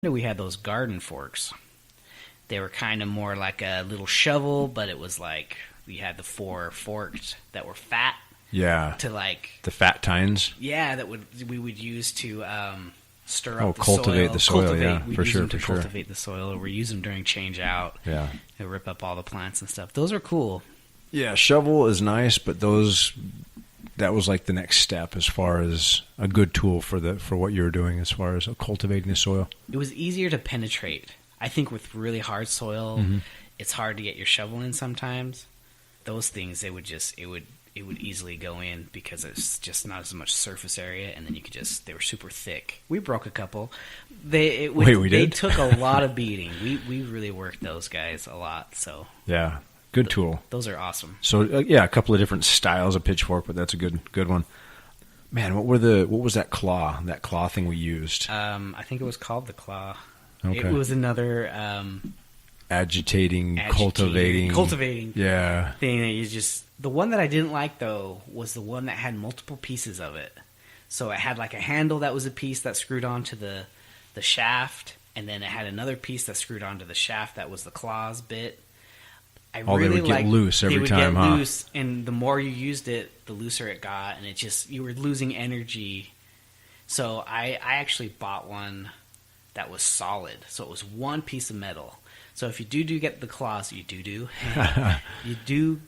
We had those garden forks. They were kind of more like a little shovel, but it was like we had the 4 forks that were fat. Yeah. To like the fat tines. Yeah, we would use to stir up the cultivate soil. The soil. Yeah, we'd for use sure. them to for cultivate sure. the soil, or we use them during change out. Yeah. To rip up all the plants and stuff. Those are cool. Yeah, shovel is nice, but that was like the next step as far as a good tool for what you were doing as far as cultivating the soil. It was easier to penetrate. I think with really hard soil, it's hard to get your shovel in sometimes. Those things, it would easily go in because it's just not as much surface area, and then they were super thick. We broke a couple. We did? They took a lot of beating. We really worked those guys a lot. So yeah. Good tool. Those are awesome. So a couple of different styles of pitchfork, but that's a good one. Man, what was that claw thing we used? I think it was called the claw. Okay. It was another agitating, cultivating. Yeah. Thing that the one that I didn't like though was the one that had multiple pieces of it. So it had like a handle that was a piece that screwed onto the shaft, and then it had another piece that screwed onto the shaft that was the claws bit. They would get loose every time, They would get loose, and the more you used it, the looser it got, and you were losing energy. So I actually bought one that was solid. So it was one piece of metal. So if you do get the claws, you do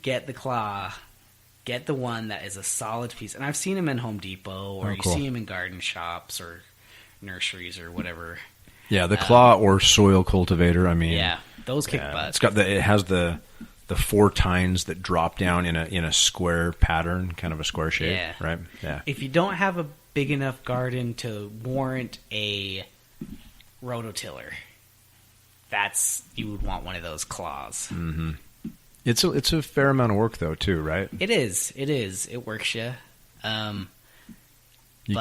get the claw, get the one that is a solid piece. And I've seen them in Home Depot, or you see them in garden shops or nurseries or whatever. Yeah, the claw or soil cultivator. I mean, yeah, those kick butt. It has the 4 tines that drop down in a square pattern, kind of a square shape. Yeah. Right. Yeah. If you don't have a big enough garden to warrant a rototiller, you would want one of those claws. Mm-hmm. It's a fair amount of work though too, right? It is. It works you. You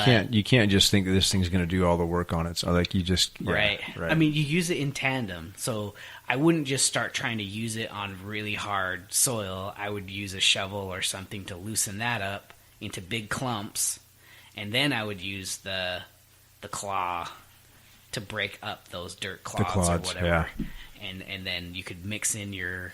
can't just think that this thing's going to do all the work on it. So like right. I mean, you use it in tandem. So I wouldn't just start trying to use it on really hard soil. I would use a shovel or something to loosen that up into big clumps, and then I would use the claw to break up those dirt clods or whatever. Yeah. And then you could mix in your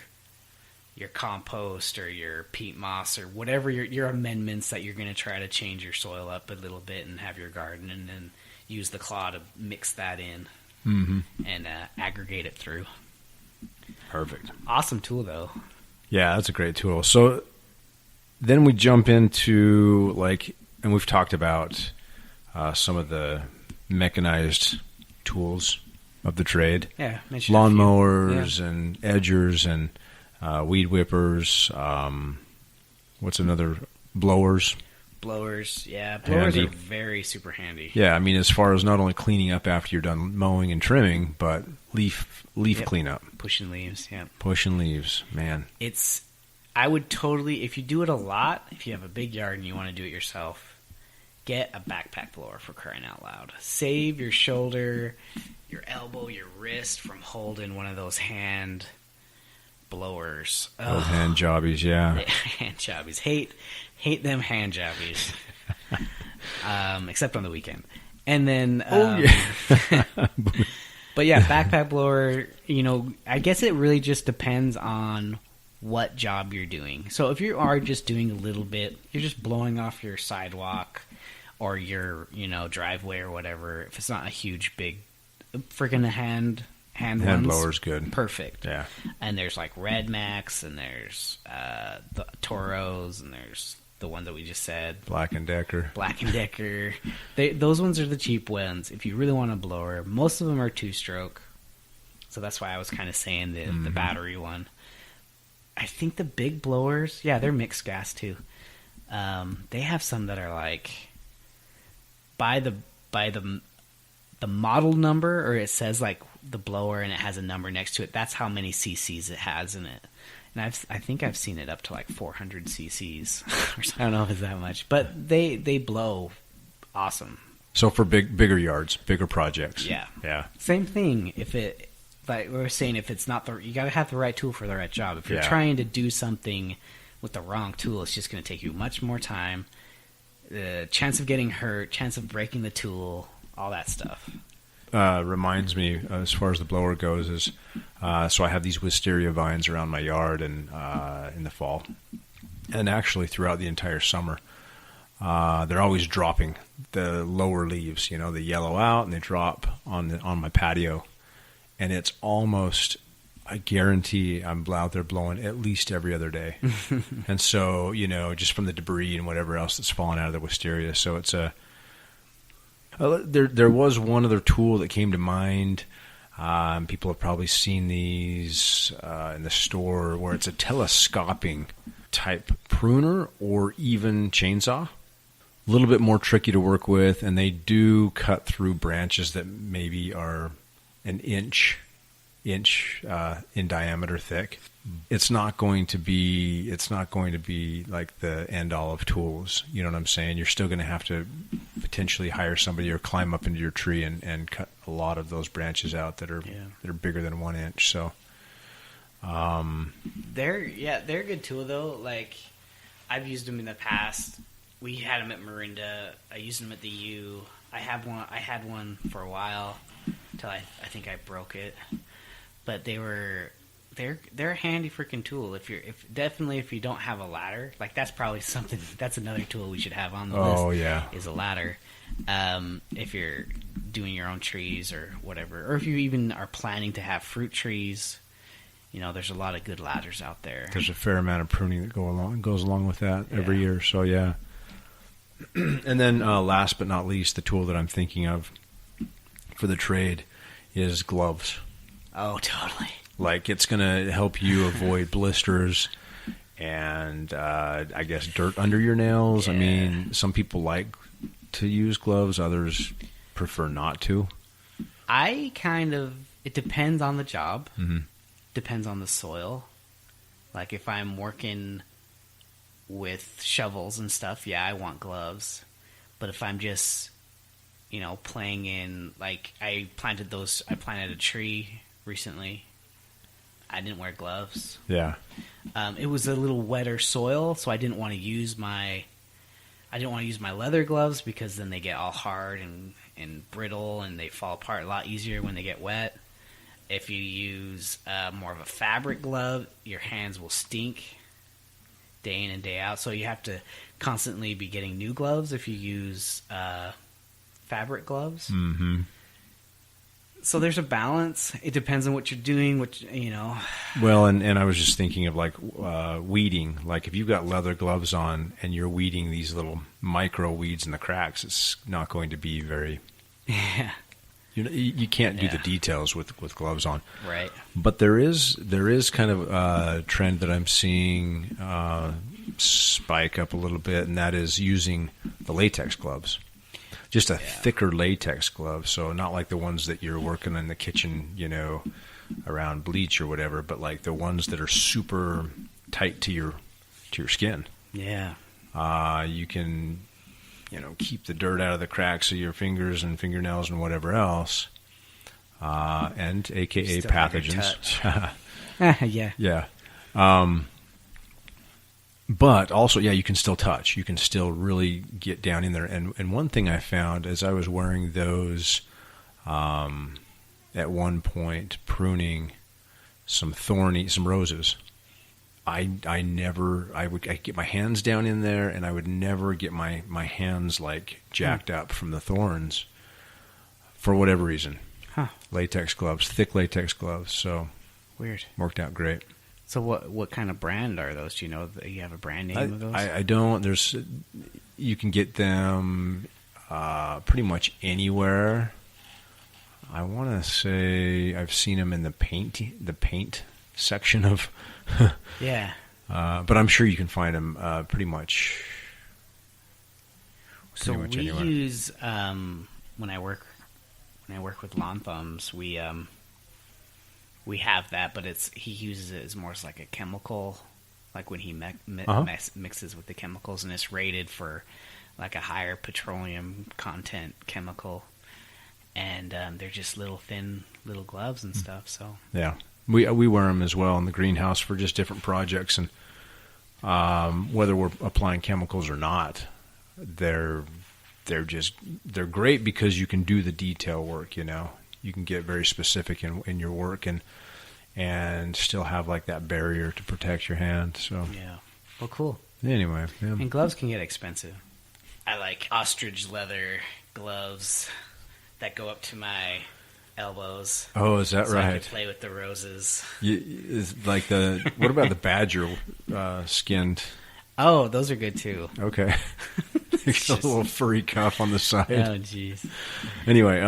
compost or your peat moss or whatever your amendments that you're going to try to change your soil up a little bit and have your garden, and then use the claw to mix that in and aggregate it through. Perfect. Awesome tool though. Yeah, that's a great tool. So then we jump into and we've talked about some of the mechanized tools of the trade. Yeah, lawnmowers and edgers and weed whippers. What's another? Blowers. Blowers, yeah. Blowers are very super handy. Yeah, I mean, as far as not only cleaning up after you're done mowing and trimming, but leaf cleanup. Pushing leaves, yeah. Pushing leaves, man. I would totally, if you do it a lot, if you have a big yard and you want to do it yourself, get a backpack blower, for crying out loud. Save your shoulder, your elbow, your wrist from holding one of those hand blowers. Those hand jobbies, yeah. Hand jobbies. Hate them hand jobbies. Except on the weekend. And then but yeah, backpack blower, I guess it really just depends on what job you're doing. So if you are just doing a little bit, you're just blowing off your sidewalk or your, driveway or whatever. If it's not a huge, big, freaking hand ones, blower's good. Perfect. Yeah. And there's like Red Max, and there's the Toros, and there's the one that we just said, Black and Decker. Those ones are the cheap ones. If you really want a blower, most of them are 2-stroke. So that's why I was kind of saying the battery one. I think the big blowers, yeah, they're mixed gas too. They have some that are like by the model number, or it says like the blower and it has a number next to it. That's how many cc's it has in it. And I think I've seen it up to like 400 cc's. I don't know if it's that much, but they blow awesome. So for bigger yards, bigger projects. Yeah. Same thing. Like we were saying, if it's not you got to have the right tool for the right job. If you're trying to do something with the wrong tool, it's just going to take you much more time. The chance of getting hurt, chance of breaking the tool, all that stuff. reminds me, as far as the blower goes, is so I have these wisteria vines around my yard and in the fall, and actually throughout the entire summer. They're always dropping the lower leaves. They yellow out and they drop on my patio, and it's almost, I guarantee I'm out there blowing at least every other day. And so, just from the debris and whatever else that's falling out of the wisteria. So it's there was one other tool that came to mind. People have probably seen these in the store, where it's a telescoping type pruner or even chainsaw. A little bit more tricky to work with, and they do cut through branches that maybe are an inch in diameter thick. It's not going to be like the end all of tools. You know what I'm saying? You're still going to have to potentially hire somebody or climb up into your tree and cut a lot of those branches out that are bigger than 1 inch. So they're a good tool though. Like, I've used them in the past. We had them at Marinda. I used them at the U. I had one for a while until I think I broke it. But they're a handy freaking tool. If you don't have a ladder, like that's another tool we should have on the list. Oh yeah, is a ladder. If you're doing your own trees or whatever, or if you even are planning to have fruit trees, there's a lot of good ladders out there. There's a fair amount of pruning that goes along with that every year. So yeah. And then last but not least, the tool that I'm thinking of for the trade is gloves. Oh, totally. Like, it's going to help you avoid blisters and, I guess, dirt under your nails. Yeah. I mean, some people like to use gloves. Others prefer not to. It depends on the job. Mm-hmm. Depends on the soil. Like, if I'm working with shovels and stuff, I want gloves. But if I'm just, playing in, like, I planted a tree recently. I didn't wear gloves. Yeah. It was a little wetter soil, so I didn't want to use my leather gloves, because then they get all hard and brittle, and they fall apart a lot easier when they get wet. If you use more of a fabric glove, your hands will stink day in and day out. So you have to constantly be getting new gloves if you use fabric gloves. Mm-hmm. So there's a balance. It depends on what you're doing, Well, and I was just thinking of, like, weeding. Like, if you've got leather gloves on and you're weeding these little micro weeds in the cracks, it's not going to be very... Yeah. You can't do the details with gloves on. Right. But there is kind of a trend that I'm seeing spike up a little bit, and that is using the latex gloves. Just a thicker latex glove, so not like the ones that you're working in the kitchen, around bleach or whatever, but like the ones that are super tight to your skin. Yeah. You can, keep the dirt out of the cracks of your fingers and fingernails and whatever else, and AKA still pathogens. Yeah. Yeah. But also, you can still touch. You can still really get down in there. And one thing I found as I was wearing those at one point, pruning some roses, I'd get my hands down in there, and I would never get my hands like jacked up from the thorns for whatever reason. Huh. Latex gloves, thick latex gloves. So weird. Worked out great. So what kind of brand are those? Do you know? You have a brand name of those? I don't. You can get them pretty much anywhere. I want to say I've seen them in the paint section of. Yeah. But I'm sure you can find them pretty much. So we anywhere. use when I work with lawn thumbs, we have that, but he uses it as more as like a chemical, like when he mixes with the chemicals, and it's rated for like a higher petroleum content chemical, and they're just thin little gloves and stuff. So yeah, we wear them as well in the greenhouse for just different projects, and whether we're applying chemicals or not, they're they're great because you can do the detail work. You can get very specific in your work and still have like that barrier to protect your hand. So yeah, well, cool. Anyway, yeah. And gloves can get expensive. I like ostrich leather gloves that go up to my elbows. Oh, is that so right? I can play with the roses. What about the badger skinned? Oh, those are good too. Okay. A little furry cuff on the side. Oh, jeez. Anyway,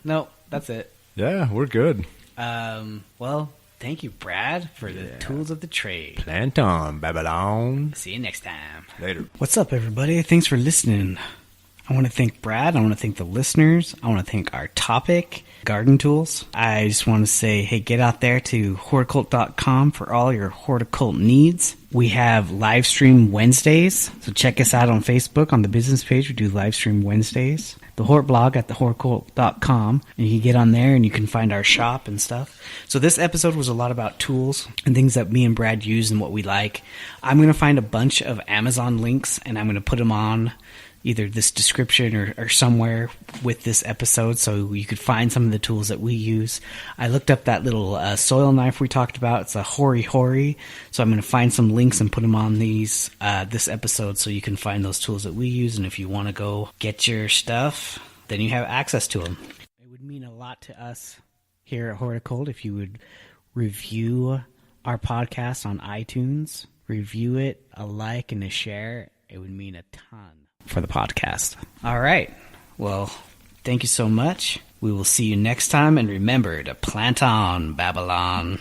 no, that's it. Yeah, we're good. Well, thank you, Brad, for the tools of the trade. Plant on, Babylon. See you next time. Later. What's up, everybody? Thanks for listening. I want to thank Brad. I want to thank the listeners. I want to thank our topic, garden tools. I just want to say, hey, get out there to horticult.com for all your horticult needs. We have live stream Wednesdays, so check us out on Facebook on the business page. We do live stream Wednesdays. The Hort blog at thehorticult.com, and you can get on there and you can find our shop and stuff. So this episode was a lot about tools and things that me and Brad use and what we like. I'm going to find a bunch of Amazon links and I'm going to put them on either this description or somewhere with this episode so you could find some of the tools that we use. I looked up that little soil knife we talked about. It's a Hori. So I'm going to find some links and put them on this episode so you can find those tools that we use. And if you want to go get your stuff, then you have access to them. It would mean a lot to us here at Horticult if you would review our podcast on iTunes, review it, a like and a share. It would mean a ton for the podcast. All right. Well, thank you so much. We will see you next time. And remember to plant on, Babylon.